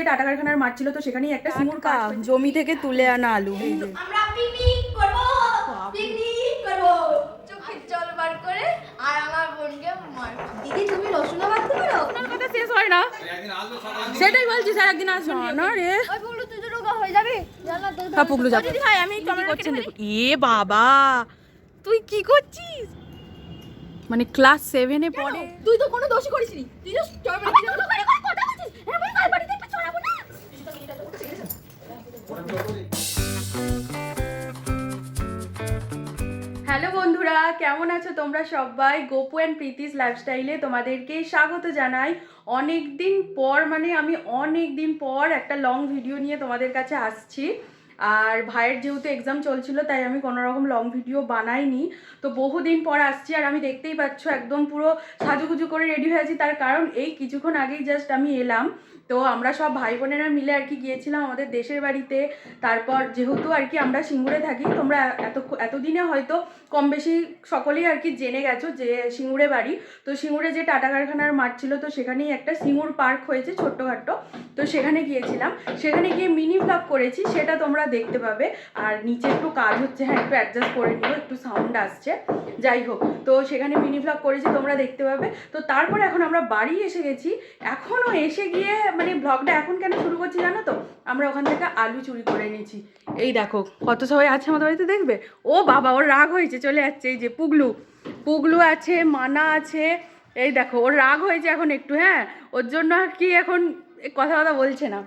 Tata কারখানার মাঠ ছিল, তো সেখানেই একটা সিঙ্গুর জমি থেকে তুলে আনা আলু। আমরা পিকনিক করব, পিকনিক করব চোখের জল বার করে। আর আমার বোনকে মার। দিদি তুমি রসুনও বাঁধতে পারো? আপনার কথা শেষ হয় না, সেটাই বলছি স্যার একদিন আসবে না রে। ওই পুগলু তুই তো রোগা হয়ে যাবে জানা তো। হ্যাঁ পুগলু যাবে। দিদি ভাই আমি কি করছেন দেখো। এ বাবা তুই কি করছিস? মানে ক্লাস 7 এ পড়ে। তুই তো কোনো দোষই করিসনি। তুই তো চড়াবড়ি কথা বলছিস। হ্যাঁ বল কাল বাড়িতে একটা চড়াবো না। হ্যালো বন্ধুরা, কেমন আছো তোমরা সবাই? গোপু অ্যান্ড প্রীতিস লাইফস্টাইলে তোমাদেরকে স্বাগত জানাই। অনেক দিন পর, মানে আমি অনেক দিন পর একটা লং ভিডিও নিয়ে তোমাদের কাছে আসছি। আর ভাইয়ের যেহেতু এক্সাম চলছিল, তাই আমি কোনো রকম লং ভিডিও বানাইনি। তো বহুদিন পর আসছি, আর আমি দেখতেই পাচ্ছ একদম পুরো সাজুগুজু করে রেডি হয়ে আছি। তার কারণ এই কিছুক্ষণ আগেই জাস্ট আমি এলাম। তো আমরা সব ভাই বোনেরা মিলে আর কি গিয়েছিলাম আমাদের দেশের বাড়িতে। তারপর যেহেতু আর কি আমরা সিঙ্গুরে থাকি, তোমরা এতদিনে হয়তো কম বেশি সকলেই আর কি জেনে গেছো যে সিঙ্গুরে বাড়ি। তো সিঙ্গুরে যে টাটা কারখানার মাঠ ছিল, তো সেখানেই একটা সিঙ্গুর পার্ক হয়েছে ছোট্টখাট্ট। তো সেখানে গিয়েছিলাম, সেখানে গিয়ে মিনি ভ্লগ করেছি, সেটা তোমরা দেখতে পাবে। আর নিচে একটু কাজ হচ্ছে, হ্যাঁ একটু অ্যাডজাস্ট করে নিও, একটু সাউন্ড আসছে, যাই হোক। তো সেখানে মিনি ভ্লগ করেছি, তোমরা দেখতে পাবে। তো তারপরে এখন আমরা বাড়ি এসে গেছি। এখনও এসে গিয়ে মানে ভ্লগটা এখন কেন শুরু করছি জানো তো? আমরা ওখান থেকে আলু চুরি করে নিয়েছি। এই দেখো কত সবাই আছে আমাদের বাড়িতে, দেখবে। ও বাবা, ওর রাগ হয়েছে, চলে যাচ্ছে। এই যে পুগলু আছে, মানা আছে। এই দেখো ওর রাগ হয়েছে এখন একটু, হ্যাঁ ওর জন্য আর কি এখন কথা বলছে না।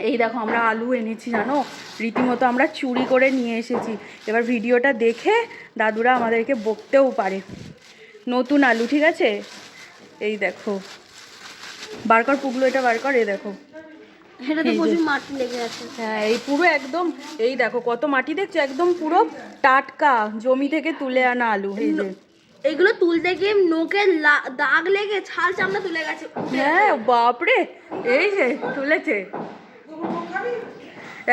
এই দেখো আমরা আলু এনেছি জানো, রীতিমতো আমরা চুরি করে নিয়ে এসেছি। এবার ভিডিওটা দেখে দাদুরা আমাদেরকে বকতেও পারে। নতুন আলু, ঠিক আছে? এই দেখো, বার কর পুগলু, এটা বার কর। এই দেখো এটাতে প্রচুর মাটি লেগে আছে। হ্যাঁ এই পুরো একদম, এই দেখো কত মাটি দেখছো, একদম পুরো টাটকা জমি থেকে তুলে আনা আলু। এই যে এগুলো তুলতে গিয়ে নোকে দাগ লেগে ছাল চামড়া তুলে গেছে। হ্যাঁ বাপরে, এই যে তুলেছে।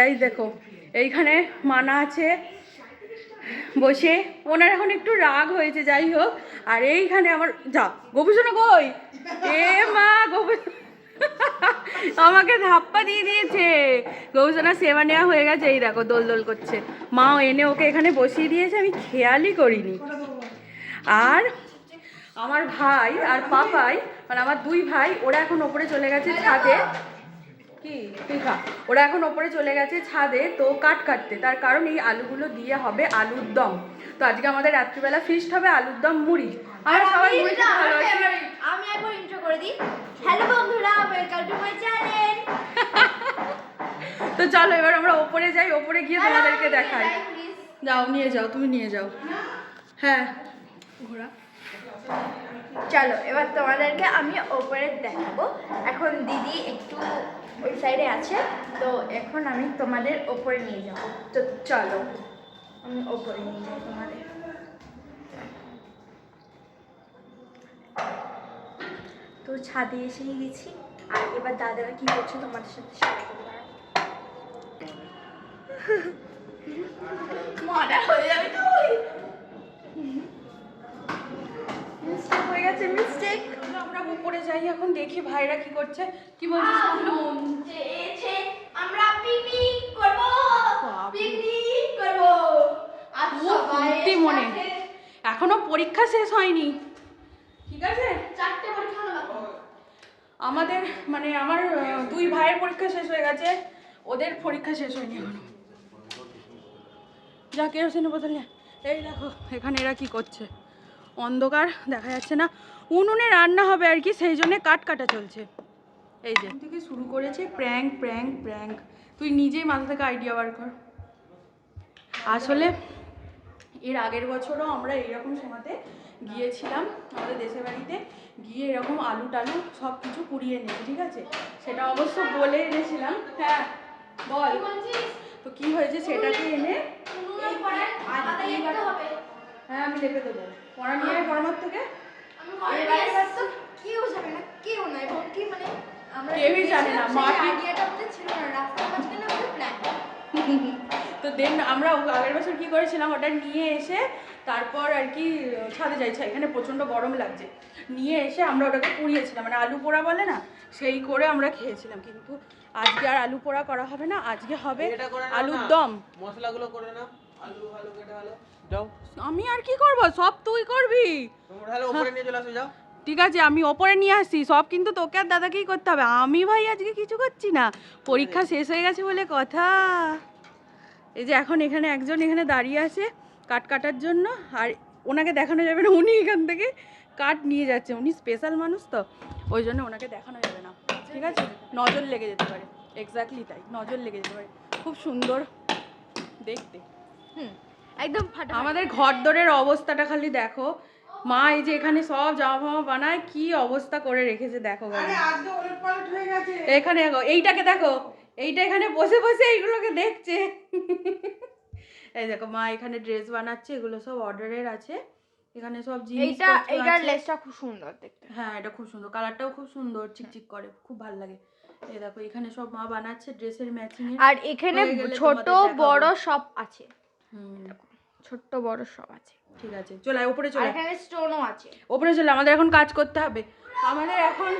এই দেখো এইখানে মানা আছে বসে, ওনার এখন একটু রাগ হয়েছে, যাই হোক। আর এইখানে আমার যা গোপুসোনা কই, এ মা গোপুসোনা আমাকে ধাপ্পা দিয়ে দিয়েছে। গৌসোনা সেবা নেওয়া হয়ে গেছে, এই দেখো দোল দোল করছে। মাও এনে ওকে এখানে বসিয়ে দিয়েছে, আমি খেয়ালই করিনি। আর আমার ভাই আর পাপাই, মানে আমার দুই ভাই, ওরা এখন ওপরে চলে গেছে ছাদে। কি তুই খা। ওরা এখন ওপরে চলে গেছে ছাদে তো কাটতে। তার কারণ এই আলুগুলো দিয়ে হবে আলুর দম। তো আজকে আমাদের রাত্রিবেলা ফিস্ট হবে আলুর দম মুড়ি। আর সবাই মুড়িটা ভালোবাসি। আমি একবার ইন্ট্রো করে দিই। হ্যালো বন্ধুরা, ওয়েলকাম টু মাই চ্যানেল। তো চলো এবার আমরা ওপরে যাই, ওপরে গিয়ে তোমাদেরকে দেখাই। যাও নিয়ে যাও, তুমি নিয়ে যাও। হ্যাঁ ঘোড়া। চলো এবার তোমাদেরকে আমি ওপরে দেখাবো। এখন দিদি একটু ওই সাইডে আছে, তো এখন আমি তোমাদের ওপরে নিয়ে যাবো। তো চলো আমি ওপরে নিয়ে যাই তোমাদের। তো ছাদে এসেই গেছি, আর এবার দাদারা কি করছে তোমাদের সাথে শেয়ার করবো। মজা হয়ে যাবে তো। মিস্টেক হয়ে গেছে, মিস্টেক। আমরা উপরে যাই, এখন দেখি ভাইরা কি করছে। কি বলছিস বলো? আমরা পিকনিক করব, পিকনিক করব। আর সত্যি মনে, এখনো পরীক্ষা শেষ হয়নি, ঠিক আছে? 4টে পরীক্ষা হলো। আমাদের মানে আমার দুই ভাইয়ের পরীক্ষা শেষ হয়ে গেছে, ওদের পরীক্ষা শেষ হয়নি এখনো। যা কেরোসিন বোতল নিয়ে। এই দেখো এখানে এরা কি করছে, অন্ধকার দেখা যাচ্ছে না। উনুনে রান্না হবে আর কি, সেই জন্য কাটা চলছে। এই যে থেকে শুরু করেছে প্র্যাঙ্ক প্র্যাঙ্ক প্র্যাঙ্ক। তুই নিজেই মাথা থেকে আইডিয়া বার কর। আসলে এর আগের বছরও আমরা এইরকম সময়তে গিয়েছিলাম আমাদের দেশের বাড়িতে, গিয়ে এরকম আলু টালু সব কিছু পুড়িয়ে এনেছি, ঠিক আছে? সেটা অবশ্য বলে এনেছিলাম। হ্যাঁ বল, তো কি হয়েছে সেটাকে এনে হ্যাঁ আমি লেপে দেবো। পড়া নিয়ে আয় পড়ানোর থেকে। কেউ জানে না, কেউ নাই কি মানে কেউই জানে না, মাটি আইডিয়াটা আমাদের ছিল না, রাস্তার মাঝখানে আমাদের প্ল্যান। তো দেন আমরা আগের বছর কি করেছিলাম, ওটা নিয়ে এসে তারপর আর কি ছাদে যাই, এখানে প্রচণ্ড গরম লাগছে, নিয়ে এসে আমরা ওটাকে পুড়িয়েছিলাম, মানে আলু পোড়া বলে না, সেই করে আমরা খেয়েছিলাম। কিন্তু আজকে আর আলু পোড়া করা হবে না, আজকে হবে আলুর দম। মশলাগুলো করে নাও, আলু ভালো কেটে ভালো যাও। আমি আর কি করব, সব তুই করবি। তোমরা তাহলে উপরে নিয়ে চলে আসো, যাও। ঠিক আছে, আমি ওপরে নিয়ে আসছি সব, কিন্তু তোকে আর দাদাকেই করতে হবে, আমি ভাই আজকে কিছু করছি না, পরীক্ষা শেষ হয়ে গেছে বলে কথা। এই যে এখন এখানে একজন এখানে দাঁড়িয়ে আছে কাট কাটার জন্য, আর ওনাকে দেখানো যাবে না, উনি এখান থেকে কাট নিয়ে যাচ্ছে, উনি স্পেশাল মানুষ তো, ওই জন্য ওনাকে দেখানো যাবে না, ঠিক আছে, নজর লেগে যেতে পারে। এক্স্যাক্টলি তাই, নজর লেগে যেতে পারে। খুব সুন্দর দেখতে। একদম ফাটা। আমাদের ঘর দরের অবস্থাটা খালি দেখো, মা এই যে এখানে সব জামা ফামা বানায়, কি অবস্থা করে রেখেছে দেখো। এখানে এইটাকে দেখো, এইটা এখানে বসে বসে এইগুলোকে দেখছে। এই দেখো মা এখানে ড্রেস বানাচ্ছে, এগুলো সব অর্ডারের আছে, এখানে সব জিনিস। এইটার লেসটা খুব সুন্দর দেখতে। হ্যাঁ এটা খুব সুন্দর, কালারটাও খুব সুন্দর, চিকচিক করে, খুব ভালো লাগে। এই দেখো এখানে সব মা বানাচ্ছে ড্রেসের ম্যাচিং এর, আর এখানে ছোট বড় সব আছে, ছোট বড় সব আছে। ঠিক আছে চল আয় উপরে চলে। এখানে স্টোনও আছে। উপরে চলে, আমাদের এখন কাজ করতে হবে, আমাদের এখন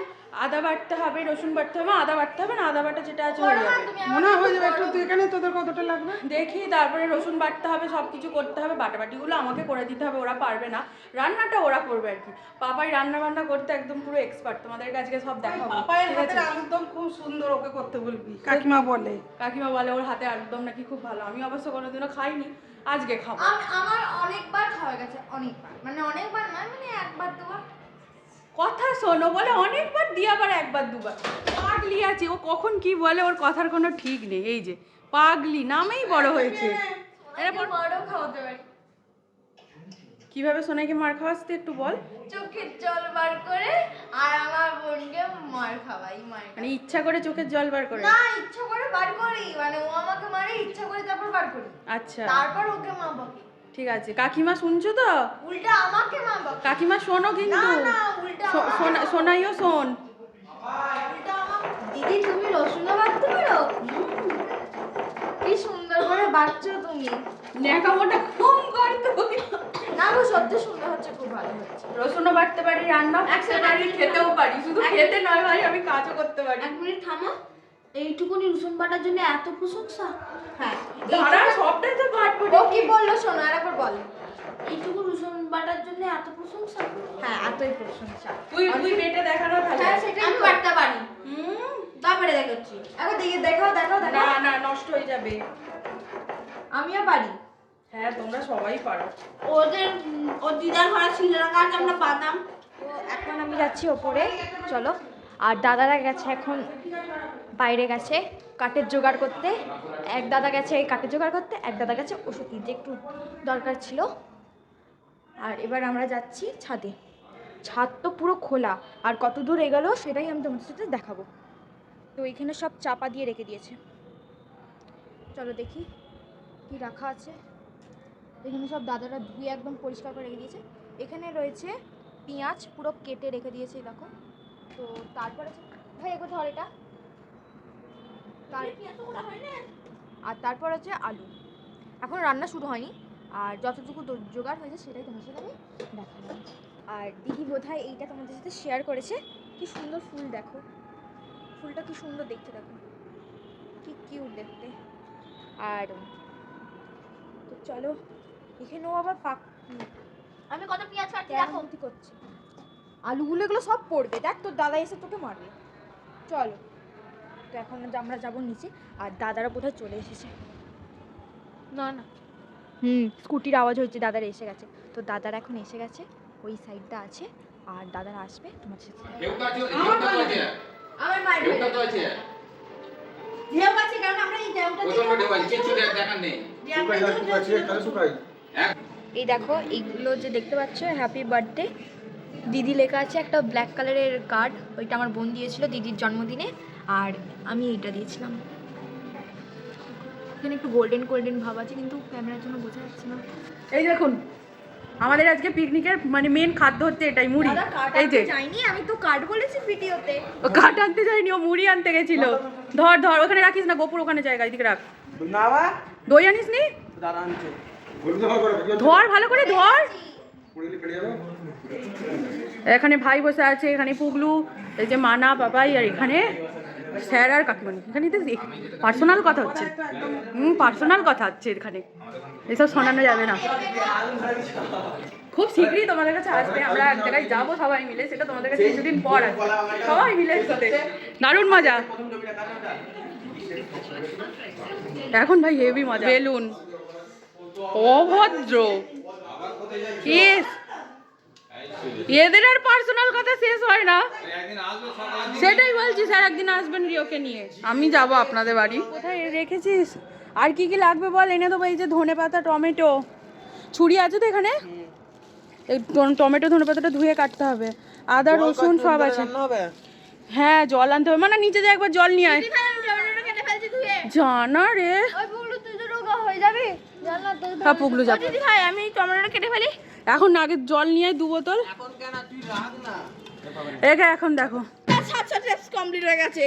আদা বাটতে হবে, রসুন বাটতে হবে, আদা বাটতে হবে না, আদা বাটা যেটা আছে হয়ে যাবে, মনে হয়ে যাবে একটু। তুই এখানে তোদের কতটা লাগবে দেখি। তারপরে রসুন বাটতে হবে, সব কিছু করতে হবে, বাটাবাটিগুলো আমাকে করে দিতে হবে, ওরা পারবে না, রান্নাটা ওরা করবে আর কি। পাপাই রান্না বান্না করতে একদম পুরো এক্সপার্ট, তোমাদের কাছে সব দেখাবো। পাপায়ের ঠিক আছে? হাতের আলুর দম খুব সুন্দর, ওকে করতে বলবি, কাকিমা বলে। কাকিমা বলে ওর হাতে আলুর দম নাকি খুব ভালো, আমি অবশ্য কোনোদিনও খাইনি, আজকে খাবো। আমার অনেকবার খাওয়া গেছে, অনেকবার, মানে অনেকবার নয়, মানে একবার দুবার। কথা শোনো বলে অনেকবার দিয়ে আবার একবার দুবার, পাগলি আছে ও, কখন কি বলে ওর কথার কোনো ঠিক নেই। এই যে পাগলি নামেই বড় হয়েছে। এরপর বড়ও খাওয়াতে পারি। কিভাবে সোনাইকে মার খাওয়াস একটু বল। চোখের জল বার করে আর আমার বোনকে মার খাওয়াই, মানে ইচ্ছা করে চোখের জল বার করে? না, ইচ্ছা করে বার করি, মানে ও আমাকে মারে ইচ্ছা করে, তারপর বার করি, আচ্ছা তারপর ওকে মা বকে। ঠিক আছে, কাকিমা শুনছো তো? উল্টা আমাকে মা বকে। কাকিমা শোনো কিন্তু, না উল্টা সোনাইও শোন। উল্টা আমাকে। দিদি তুমি রসুনও বাটতে পারো? কি সুন্দর করে বাটছো তুমি। ন্যাকামোটা কম কর তুই। না গো, সত্যি সুন্দর হচ্ছে, খুব ভালো হচ্ছে। রসুনও বাটতে পারি, রান্নাও করতে পারি, খেতেও পারি, শুধু খেতে নয় ভাই আমি কাজও করতে পারি। এক মিনিট থামো, এইটুকুনি রসুন বাটার জন্য এত প্রশংসা? হ্যাঁ, দাঁড়া সবটাই তো বাটবো। ও কি বললো শোনো, আরেকবার বল। এইটুকু রসুন বাটার জন্য এত প্রশংসা? হ্যাঁ, এতই প্রশংসা। তুই বেটে দেখানো ভালো। হ্যাঁ, সেটাই আমি বাটতে পারি। তারপরে দেখাচ্ছি, এখন দেখি, দেখাও। না না নষ্ট হয়ে যাবে। আমিও পারি। হ্যাঁ তোমরা সবাই পারো। ওর দিদার ঘরে ছিল না, কাজ আমরা পাতাম। তো এখন আমি যাচ্ছি ওপরে, চলো। আর দাদারা গেছে এখন বাইরে, গেছে কাঠের জোগাড় করতে। এক দাদা গেছে কাঠের জোগাড় করতে, এক দাদা গেছে ওষুধ নিতে, একটু দরকার ছিল। আর এবার আমরা যাচ্ছি ছাদে। ছাদ তো পুরো খোলা, আর কত দূর এগোলো সেটাই আমি তোমাদের সাথে দেখাবো। তো এখানে সব চাপা দিয়ে রেখে দিয়েছে, চলো দেখি কি রাখা আছে। এখানে সব দাদারা ধুয়ে একদম পরিষ্কার করে রেখে দিয়েছে। এখানে রয়েছে পেঁয়াজ, পুরো কেটে রেখে দিয়েছে, দেখো। তো তারপরে ভাই এগো ধর এটা, আর তারপর হচ্ছে আলু। এখন রান্না শুরু হয়নি, আর যতটুকু জোগাড় হয়েছে সেটাই তোমার সাথে আমি দেখালাম। আর দিদি বোধহয় এইটা তোমাদের সাথে শেয়ার করেছে। কি সুন্দর ফুল, দেখো ফুলটা কি সুন্দর দেখতে, দেখো কি কিউট দেখতে। আর তো চলো, এখানেও আবার আমি কত পেঁয়াজ কাটছি দেখো, কি করছে। আলুগুলো এগুলো সব পড়বে, দেখ তোর দাদা এসে তোকে মারবে। চলো, তো এখন আমরা যাবো নিচে, আর দাদারা বোধহয় চলে এসেছে। না স্কুটির আওয়াজ হচ্ছে, দাদারা এসে গেছে। তো দাদারা এখন এসে গেছে, ওই সাইডটা আছে, আর দাদারা আসবে তোমার সাথে। আমার মায়ের ঢেউ আছে, কারণ আমরা এই এই দেখো, এইগুলো যে দেখতে পাচ্ছ হ্যাপি বার্থডে দিদি লেখা আছে, একটা ব্ল্যাক কালারের কার্ড, ওইটা আমার বোন দিয়েছিল দিদির জন্মদিনে, আর আমি এইটা দিয়েছিলাম। এখানে একটু গোল্ডেন ভাব আছে, কিন্তু ক্যামেরার জন্য বোঝা যাচ্ছে না। এই দেখুন আমাদের আজকে পিকনিকের মানে মেন খাদ্য হচ্ছে এটাই, মুড়ি। এই যে যাইনি, আমি তো কার্ড বলেছি ভিডিওতে। ও কাঠ আনতে যায়নি, ও মুড়ি আনতে গেছিল। ধর ওখানে রাখিস না, গোপুর ওখানে জায়গা, এদিকে রাখ। দই আনিস নি? ধর ভালো করে ধর। এখানে ভাই বসে আছে, এখানে পুগলু, এই যে মানা বাবাই, আর এখানে স্যার আর কাকিমণি। এখানে তো পার্সোনাল কথা হচ্ছে, পার্সোনাল কথা হচ্ছে এখানে, এসব শোনানো যাবে না। খুব শীঘ্রই তোমাদের কাছে আসবে, আমরা এক জায়গায় যাবো সবাই মিলে, সেটা তোমাদের কাছে কিছুদিন পর আসবে, সবাই মিলে একসাথে, দারুণ মজা। এখন ভাই হেভি মজা। বেলুন অভদ্র, এদের আর পার্সোনাল কথা শেষ হয় না, সেটাই বলছি। স্যার একদিন আসবেন রিওকে নিয়ে, আমি যাব আপনাদের বাড়ি। কোথায় রেখেছিস? আর কি কি লাগবে বল, এনে দেবো। এই যে ধনে পাতা, টমেটো, ছুরি আছে তো এখানে? এই টমেটো ধনে পাতাটা ধুয়ে কাটতে হবে, আদা রসুন সব আছে। হ্যাঁ জল আনতে হবে, মানে নিচে যা একবার জল নিয়ে আয়। জানা রে, হ্যাঁ পুগলু যাবো। আমি টমেটোটা কেটে ফেলি এখন আগে জল নিয়ে আয় 2 বোতল। একে এখন দেখো কমপ্লিট হয়ে গেছে।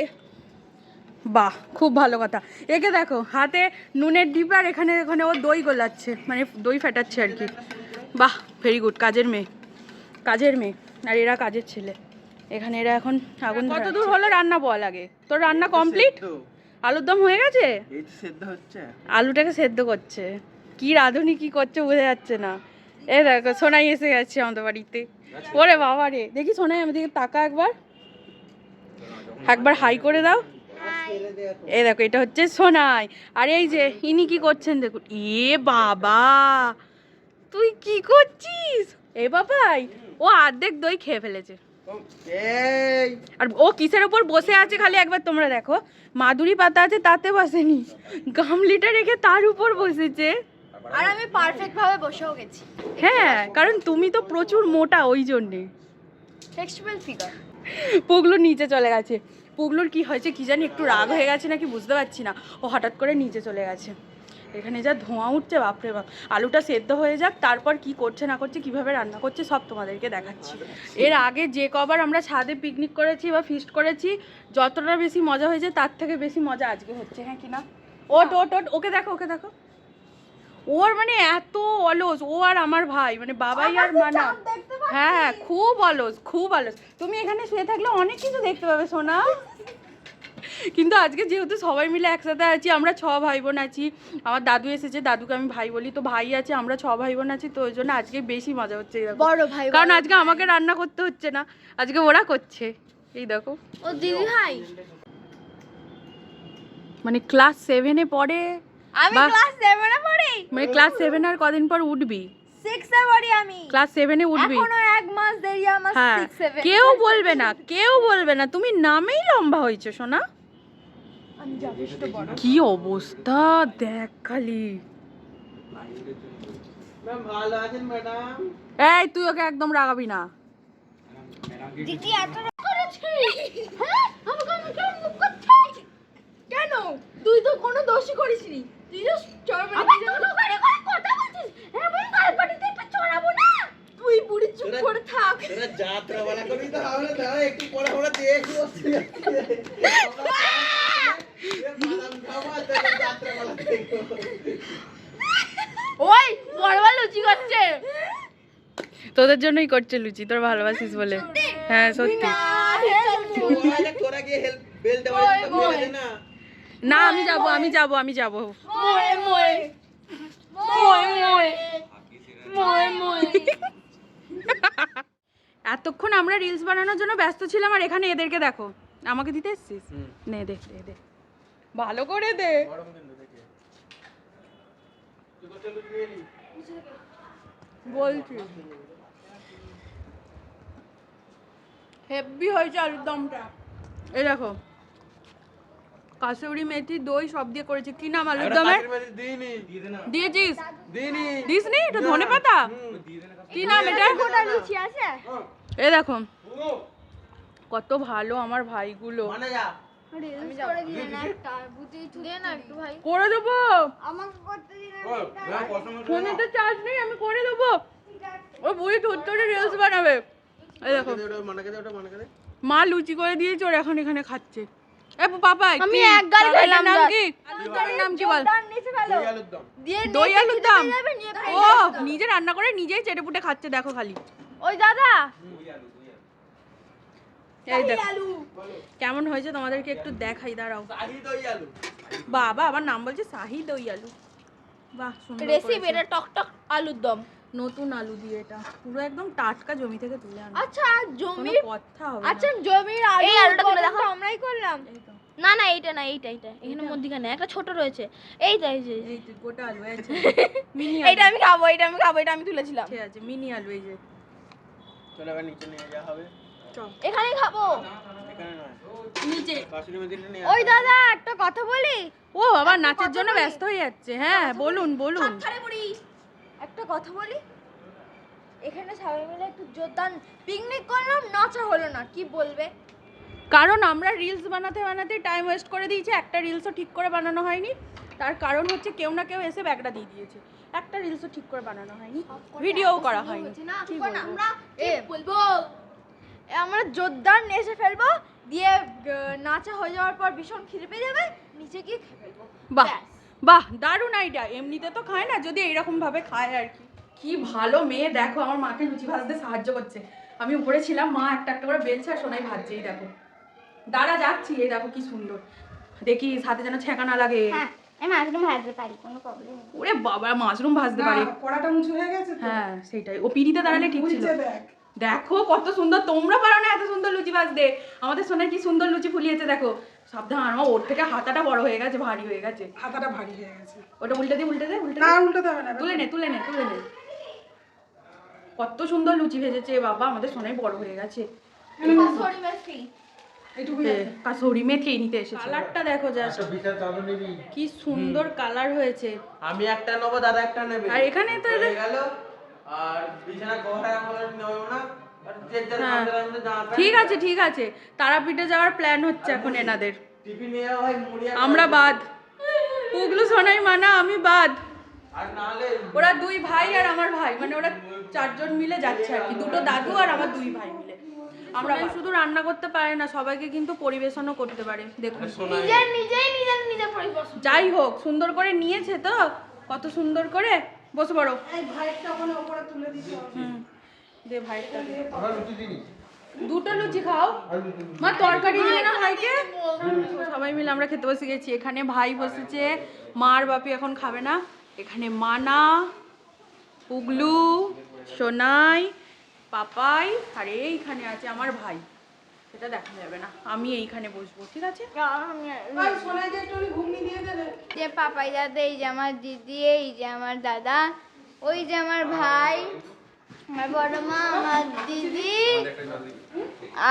বাহ খুব ভালো কথা। একে দেখো হাতে নুনের ডিপ, আর এখানে এখানে ও দই গোলাচ্ছে, মানে দই ফেটাচ্ছে আর কি। বাহ ভেরি গুড, কাজের মেয়ে, কাজের মেয়ে। আর এরা কাজের ছেলে। এখানে এরা এখন আগুন। কত দূর হলো রান্না বল আগে? তোর রান্না কমপ্লিট? আলুর দম হয়ে গেছে? আলুটাকে সেদ্ধ করছে। কি রাঁধুনি কি করছে বোঝা যাচ্ছে না। এই দেখো সোনাই এসে গেছে আমাদের বাড়িতে। ওরে বাবা রে, দেখি সোনাই আমাদেরকে তাকা একবার, একবার হাই করে দাও। এই দেখো এটা হচ্ছে সোনাই, আর এই যে ইনি কি করছেন দেখুন। এ বাবা তুই কি করছিস? এ বাবাই ও অর্ধেক দই খেয়ে ফেলেছে। আর ও কিসের উপর বসে আছে খালি একবার তোমরা দেখো। মাদুরি পাতা আছে তাতে বসেনি, গামলিটা রেখে তার উপর বসেছে। আর আমি পারফেক্ট ভাবে বসেও গেছি। হ্যাঁ কারণ তুমি তো প্রচুর মোটা, ওই জন্যে। Flexible figure. পুগলু নিচে চলে গেছে। পুগলুর কি হয়েছে কি জানি, একটু রাগ হয়ে গেছে নাকি বুঝতে পারছি না, ও হঠাৎ করে নিচে চলে গেছে। এখানে যা ধোঁয়া উঠছে বাপরে বাপ। আলুটা সেদ্ধ হয়ে যাক, তারপর কি করছে না করছে, কিভাবে রান্না করছে সব তোমাদেরকে দেখাচ্ছি। এর আগে যে কবার আমরা ছাদে পিকনিক করেছি বা ফিস্ট করেছি, যতটা বেশি মজা হয়েছে তার থেকে বেশি মজা আজকে হচ্ছে। হ্যাঁ কি না? ওট ওট ওট, ওকে দেখো ওকে দেখো। ওর মানে এত অলস ও, আর আমার ভাই মানে বাবাই আর মানা। হ্যাঁ খুব অলস, খুব অলস। তুমি এখানে শুয়ে থাকলে অনেক কিছু দেখতে পাবে সোনা। কিন্তু আজকে যেহেতু সবাই মিলে একসাথে আছি, আমরা 6 ভাই বোন আছি, আমার দাদু এসেছে, দাদুকে আমি ভাই বলি, তো ভাই আছে, আমরা 6 ভাই বোন আছি, তো ওই জন্য আজকে বেশি মজা হচ্ছে। বড় ভাই, কারণ আজকে আমাকে রান্না করতে হচ্ছে না, আজকে ওরা করছে। এই দেখো ও দিদি ভাই মানে ক্লাস 7-এ পড়ে। আমি ক্লাস 7 এ পড়ি, মানে ক্লাস 7 আর কদিন পর উঠবি? 6 এ পড়ি আমি। ক্লাস 7-এ উঠবি? এখনো 1 মাস দেরি আমার 6 7। কেউ বলবে না, কেউ বলবে না, তুমি নামেই লম্বা হয়েছে সোনা। আমি যথেষ্ট বড়। কি অবস্থা দেখ খালি। ভালো আছেন ম্যাডাম? এই তুই ওকে একদম রাগাবি না। দিদি এত রাগ করেছে, হ্যাঁ আমাকে কেন মুখ করছিস? কেন? তুই তো কোনো দোষই করিসনি। তুই তো চড়াবি করে কথা বলছিস। হ্যাঁ বল কাল বাড়িতে চড়াবো না। তুই পুরি চুপ করে থাক। তোরা যাত্রা বালা করি তো হবে না, দাঁড়া একটু পরে আমরা দেখি বসছি। ওই বড়বা লুচি করছে। তোদের জন্যই করছে লুচি, তোর ভালোবাসিস বলে। হ্যাঁ সত্যি। তোরা গিয়ে হেল্প বেল দেওয়া না। না আমি যাব, আমি যাব, আমি যাব। মোয়ে মোয়ে মোয়ে মোয়ে মোয়ে মোয়ে। এতক্ষণ আমরা রিলস বানানোর জন্য ব্যস্ত ছিলাম, আর এখানে এদেরকে দেখো। আমাকে দিতে এসছিস? নে দেখ দে দে, ভালো করে দে। বলছি হেভি হয়েছে আলুর দমটা। এই দেখো কাসুরি মেথি দই সব দিয়ে করেছে। কি নাম আলুর দমের? দিয়েছিস? দিসনি? এটা ধনে পাতা। কি নাম এটা? গোটা লুচি আছে। এই দেখো কত ভালো আমার ভাইগুলো। মানে যা রিলস করে দিয়ে না একটা বুঝি দে না একটু ভাই। করে দেবো, আমাকে করতে দিন ফোনে তো চার্জ নেই, আমি করে দেবো। ও বুড়ি ঠোঁটে রিলস বানাবে। এই দেখো মা লুচি করে দিয়েছে, ওর এখন এখানে খাচ্ছে। এ পাপা আমি এক গাল খেলাম। নাম কি? উদ্যমের নাম কি বল? জোরদার নিচে ফেলো দই আলুর দম। দিয়ে দই নিচে আলুর খিদে দম? পেয়ে যাবে, নিয়ে ও ফেলে দাও। নিজে রান্না করে নিজেই চেটেপুটে খাচ্ছে, দেখো খালি। ওই দাদা এই দেখো আলু কেমন হয়েছে তোমাদেরকে একটু দেখাই, দাঁড়াও। শাহি দই আলু। বাবা আমার নাম বলছে শাহি দই আলু, বাহ সুন্দর রেসিপি, করেছে। এটা টক টক আলুর দম। নতুন আলু দিয়ে, এটা পুরো একদম টাটকা জমি থেকে তুলে আনা, আচ্ছা কোনো জমির, কথা হবে আচ্ছা না। জমির আলু এই আলুটা তুলে দেখো। আমরাই করলাম। এই তো, না না এইটা না, এইটা এখানে মধ্যিখানে একটা ছোট রয়েছে, এইটা এই যে এই তো গোটা আলু আছে, মিনি এইটা আলু আমি খাবো, এটা আমি খাবো, এটা আমি তুলেছিলাম। ঠিক আছে, মিনি আলু এই যে। চলো এবার নিচে নিয়ে যাওয়া হবে। চল এখানেই খাবো। এখানে নয়, নিচে। কাশুরি মেথিটা নিয়ে ওই দাদা একটা কথা বলি, ও বাবা নাচের জন্য ব্যস্ত হয়ে যাচ্ছে। হ্যাঁ বলুন বলুন। ছাড়ে পড়ি, একটা কথা বলি, এখানে সবাই মিলে একটু জোরদার পিকনিক করলাম, নাচা হলো না, কি বলবে? কারণ আমরা রিলস বানাতে বানাতে টাইম ওয়েস্ট করে দিয়েছি, একটা রিলসও ঠিক করে বানানো হয়নি। তার কারণ হচ্ছে কেউ না কেউ এসে ব্যাগটা দিয়ে দিয়েছে, একটা রিলসও ঠিক করে বানানো হয়নি, ভিডিওও করা হয়নি। কি বলবো? আমরা বলবো আমরা জোরদার নেচে ফেলবো, দিয়ে নাচা হয়ে যাওয়ার পর ভীষণ খিদে পেয়ে যাবে, নিচে গিয়ে খেয়ে ফেলবো। বাহ ব্যাস। বাহ দারুণ আইডিয়া, এমনিতে তো খায় না, যদি এইরকম ভাবে খায় আর কি। কি ভালো মেয়ে, দেখো আমার মাকে লুচি ভাজতে সাহায্য করছে। আমি উপরে ছিলাম, মা একটা একটা করে বেলছে আর সোনাই ভাজছে। এই দেখো দাঁড়া যাচ্ছি, এই দেখো কি সুন্দর, দেখি হাতে যেন ছেঁকা না লাগে। হ্যাঁ আমি মাশরুম ভাজতে পারি, কোনো প্রবলেম নেই। ওরে বাবা মাশরুম ভাজতে পারে। না, কড়াটা উঁচু হয়ে গেছে তো। হ্যাঁ সেটাই, ও পিড়িতে দাঁড়ালে ঠিক ছিল। উল্টে দেখ। দেখো কত সুন্দর, তোমরা পারো না এত সুন্দর লুচি ভাজতে, আমাদের সোনাই কি সুন্দর লুচি ফুলিয়েছে দেখো। সাবধান, আমার ওর থেকে হাতাটা বড় হয়ে গেছে, ভারী হয়ে গেছে। হাতাটা ভারী হয়ে গেছে। ওটা উল্টে দে উল্টে দে উল্টে না দে, উল্টাতে হবে না। তুলে নে তুলে নে তুলে নে। কত সুন্দর লুচি ভেজেছে বাবা, আমাদের সোনাই বড় হয়ে গেছে। সরি মেথি, এইটুকু কাসৌরি মেথি নিতে এসেছে। কালারটা দেখো জাস্ট, বিশাল চাদর নিবি। কি সুন্দর কালার হয়েছে। আমি একটা নেবো, দাদা একটা নেবে। আর এখানে তো হয়ে এদের- গেল। আর বিছানা কভার আমরা নেবো না। আর যে যার হ্যাঁ। কামড়ের মধ্যে জামা প্যান্ট। ঠিক আছে ঠিক আছে, তারাপীঠে যাওয়ার প্ল্যান হচ্ছে এখন এনাদের। টিফিন নিয়ে যাওয়া হয়, মুড়ি আর আমরা বাদ, পুগলু সোনাই মানা আমি বাদ। আর নাহলে ওরা দুই ভাই আর আমার ভাই, মানে ওরা চারজন মিলে যাচ্ছে আর কি, দুটো দাদু আর আমার দুই ভাই মিলে। আমরা শুধু রান্না করতে পারে না, সবাইকে কিন্তু পরিবেশনও করতে পারে। দেখুন নিজের পরিবেশন। যাই হোক সুন্দর করে নিয়েছে তো, কত সুন্দর করে। বসে পড়ো। এই ভাইয়েরটা ওখানে উপরে তুলে দিতে হবে। হুম দে ভাইটা দে। আমরা লুচি দিই। দুটো লুচি খাও, মা তরকারি দিবে না ভাইকে। সবাই মিলে আমরা খেতে বসে গেছি। এখানে ভাই বসেছে, মার বাপি এখন খাবে না। এখানে মানা, পুগলু, সোনাই, পাপাই, আর এইখানে আছে আমার ভাই, সেটা দেখা যাবে না, আমি এইখানে বসবো, ঠিক আছে? ভাই সোনাইকে একটু ঘুগনি দিয়ে দেবে। যে পাপাই দাদা, এই যে আমার দিদি, এই যে আমার দাদা, ওই যে আমার ভাই, আমার বড় মা, আমার দিদি,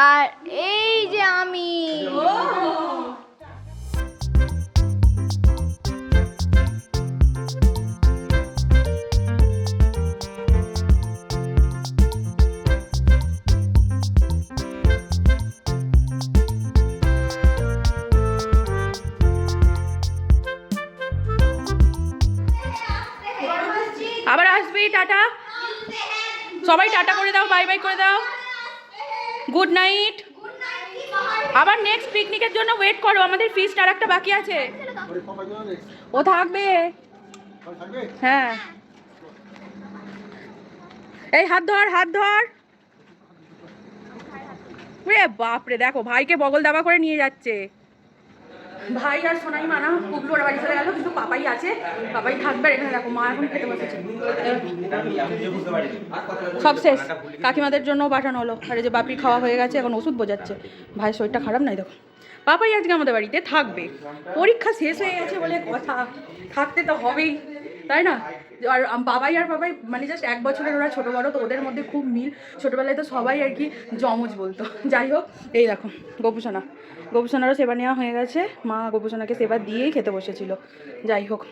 আর এই যে আমি। আবার আসবি, টাটা। সবাই টাটা করে দাও, বাই বাই করে দাও, গুড নাইট। আবার নেক্সট পিকনিকের জন্য ওয়েট করো, আমাদের ফিস্ট আর একটা বাকি আছে। ও থাকবে, হ্যাঁ। এই হাত ধর হাত ধর। রে বাপরে, দেখো ভাইকে বগল দাবা করে নিয়ে যাচ্ছে। ভাই আর সোনাই মানা পুগলু ওরা বাড়ি চলে গেল, কিন্তু পাপাই আছে, পাপাই থাকবে। আর এখানে দেখো মা এখন খেতে বসেছে। সব শেষ, কাকিমাদের জন্য পাঠানো হলো। আর এই যে বাপি খাওয়া হয়ে গেছে, এখন ওষুধ বোঝাচ্ছে। ভাইয়ের শরীরটা খারাপ নাই, দেখো পাপাই আজকে আমাদের বাড়িতে থাকবে। পরীক্ষা শেষ হয়ে গেছে বলে কথা, থাকতে তো হবেই, তাই না? আর বাবাই আর বাবাই মানে জাস্ট 1 বছরের ওরা ছোটো বড়ো, তো ওদের মধ্যে খুব মিল। ছোটোবেলায় তো সবাই আর কি জমজ বলতো। যাই হোক, এই দেখো গোপুসোনা, গোপুসোনারও সেবা নেওয়া হয়ে গেছে, মা গোপুসোনাকে সেবা দিয়েই খেতে বসেছিল। যাই হোক,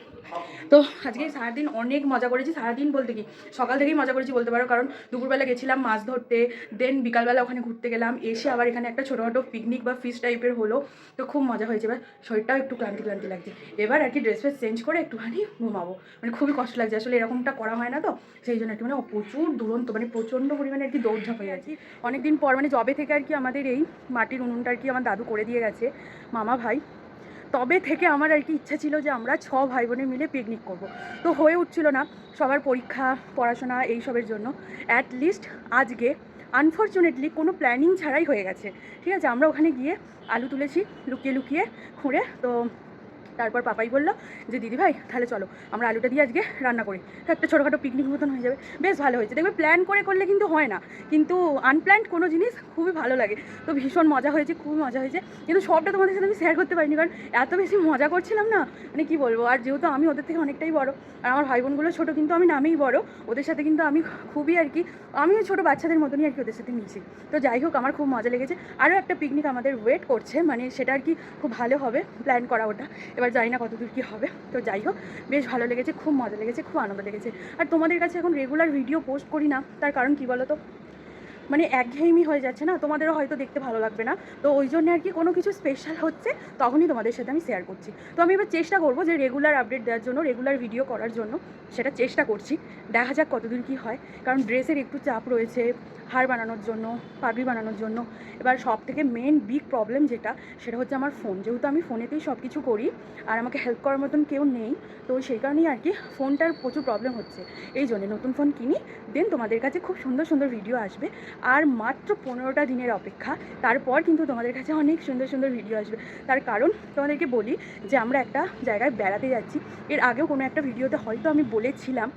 তো আজকে সারাদিন অনেক মজা করেছি। সারাদিন বলতে কি সকাল থেকেই মজা করেছি বলতে পারো, কারণ দুপুরবেলা গেছিলাম মাছ ধরতে, দেন বিকালবেলা ওখানে ঘুরতে গেলাম, এসে আবার এখানে একটা ছোটোখাটো পিকনিক বা ফিস্ট টাইপের হলো। তো খুব মজা হয়েছে। এবার শরীরটাও একটু ক্লান্তি ক্লান্তি লাগছে। এবার আর কি ড্রেস ফ্রেস চেঞ্জ করে একটুখানি ঘুমাবো, মানে খুবই কষ্ট লাগছে আসলে, এরকমটা করা হয় না তো, সেই জন্য একটু মানে প্রচুর দুরন্ত, মানে প্রচণ্ড পরিমাণে আর কি দৌড়ঝাঁপ হয়ে গেছি অনেকদিন পর। মানে জবে থেকে আর কি আমাদের এই মাটির উনুনটা আর কি আমার দাদু করে দিয়ে গেছে, মামা ভাই। তবে থেকে আমার আর কি ইচ্ছা ছিল যে আমরা 6 ভাই বোনে মিলে পিকনিক করব। তো হয়ে উঠছিল না, সবার পরীক্ষা পড়াশোনা এইসবের জন্য। অ্যাট লিস্ট আজকে আনফর্চুনেটলি কোনো প্ল্যানিং ছাড়াই হয়ে গেছে। ঠিক আছে, আমরা ওখানে গিয়ে আলু তুলেছি লুকিয়ে লুকিয়ে খুঁড়ে। তো তারপর পাপাই বললো যে দিদি ভাই তাহলে চলো আমরা আলুটা দিয়ে আজকে রান্না করি, একটা ছোটোখাটো পিকনিক মতন হয়ে যাবে। বেশ ভালো হয়েছে, দেখবে প্ল্যান করে করলে কিন্তু হয় না, কিন্তু আনপ্ল্যান্ড কোনো জিনিস খুবই ভালো লাগে। তো ভীষণ মজা হয়েছে, খুবই মজা হয়েছে, কিন্তু সবটা তোমাদের সাথে আমি শেয়ার করতে পারিনি কারণ এত বেশি মজা করছিলাম না, মানে কী বলবো। আর যেহেতু আমি ওদের থেকে অনেকটাই বড় আর আমার ভাই বোনগুলো ছোটো, কিন্তু আমি নামেই বড়, ওদের সাথে কিন্তু আমি খুবই আর কি আমিও ছোটো বাচ্চাদের মতনই আর কি ওদের সাথে মিশি। তো যাই হোক, আমার খুব মজা লেগেছে। আরও একটা পিকনিক আমাদের ওয়েট করছে, মানে সেটা আর কি খুব ভালো হবে প্ল্যান করা ওটা, এবার জানি না কতদূর কী হবে। তো যাই হোক, বেশ ভালো লেগেছে, খুব মজা লেগেছে, খুব আনন্দ লেগেছে। আর তোমাদের কাছে এখন রেগুলার ভিডিও পোস্ট করি না, তার কারণ কী বলো তো, মানে একঘেয়েমি হয়ে যাচ্ছে না, তোমাদেরও হয়তো দেখতে ভালো লাগবে না। তো ওই জন্য আর কি কোনো কিছু স্পেশাল হচ্ছে তখনই তোমাদের সাথে আমি শেয়ার করছি। তো আমি এবার চেষ্টা করবো যে রেগুলার আপডেট দেওয়ার জন্য, রেগুলার ভিডিও করার জন্য, সেটা চেষ্টা করছি। দেখা যাক কতদূর কী হয়, কারণ ড্রেসের একটু চাপ রয়েছে, হার বানানোর জন্য, পাগড়ি বানানোর জন্য। এবার সব থেকে মেন বিগ প্রবলেম যেটা, সেটা হচ্ছে আমার ফোন। যেহেতু আমি ফোনেতেই সব কিছু করি আর আমাকে হেল্প করার মতন কেউ নেই, তো সেই কারণেই আর কি ফোনটার প্রচুর প্রবলেম হচ্ছে। এই জন্যে নতুন ফোন কিনি, দেন তোমাদের কাছে খুব সুন্দর সুন্দর ভিডিও আসবে। আর মাত্র 15টা দিনের অপেক্ষা, তারপর কিন্তু তোমাদের কাছে অনেক সুন্দর সুন্দর ভিডিও আসবে। তার কারণ তোমাদেরকে বলি যে আমরা একটা জায়গায় বেড়াতে যাচ্ছি। এর আগেও কোনো একটা ভিডিওতে হয়তো আমি বলেছিলাম,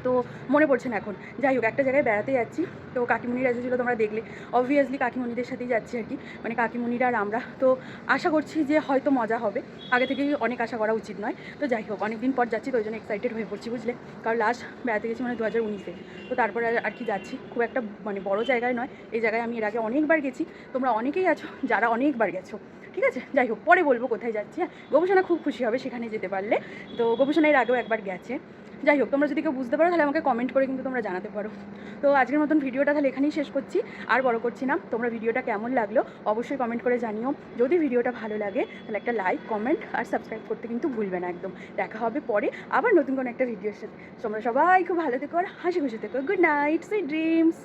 তো মনে পড়ছে না এখন। যাই হোক, একটা জায়গায় বেড়াতে যাচ্ছি, তো কাকিমুনিরা এসেছিলো, তোমরা দেখলে। অবভিয়াসলি কাকিমুনিদের সাথেই যাচ্ছি আর কি, মানে কাকিমুনিরা আর আমরা। তো আশা করছি যে হয়তো মজা হবে, আগে থেকেই অনেক আশা করা উচিত নয়। তো যাই হোক, অনেক দিন পর যাচ্ছি, তো ওই জন্য এক্সাইটেড হয়ে পড়ছি, বুঝলে। কারণ লাস্ট বেড়াতে গেছি মানে 2019-এ, তো তারপরে আর কি যাচ্ছি। খুব একটা মানে বড় জায়গায় নয়, এই জায়গায় আমি এর আগে অনেকবার গেছি, তোমরা অনেকেই আছো যারা অনেকবার গেছো। ঠিক আছে, যাই হোক, পরে বলবো কোথায় যাচ্ছি। হ্যাঁ, গবেষণা খুব খুশি হবে সেখানে যেতে পারলে। তো গবেষণা এর আগেও একবার গেছে। যাই হোক, তোমরা যদি কেউ বুঝতে পারো তাহলে আমাকে কমেন্ট করে কিন্তু তোমরা জানাতে পারো। তো আজকের মতন ভিডিওটা তাহলে এখানেই শেষ করছি, আর বড় করছি না। তোমরা ভিডিওটা কেমন লাগলো অবশ্যই কমেন্ট করে জানিও। যদি ভিডিওটা ভালো লাগে তাহলে একটা লাইক, কমেন্ট আর সাবস্ক্রাইব করতে কিন্তু ভুলবে না একদম। দেখা হবে পরে আবার নতুন কোনো একটা ভিডিওর সাথে। তোমরা সবাই খুব ভালো থেকো আর হাসি খুশি থেকো। Good night, sweet dreams.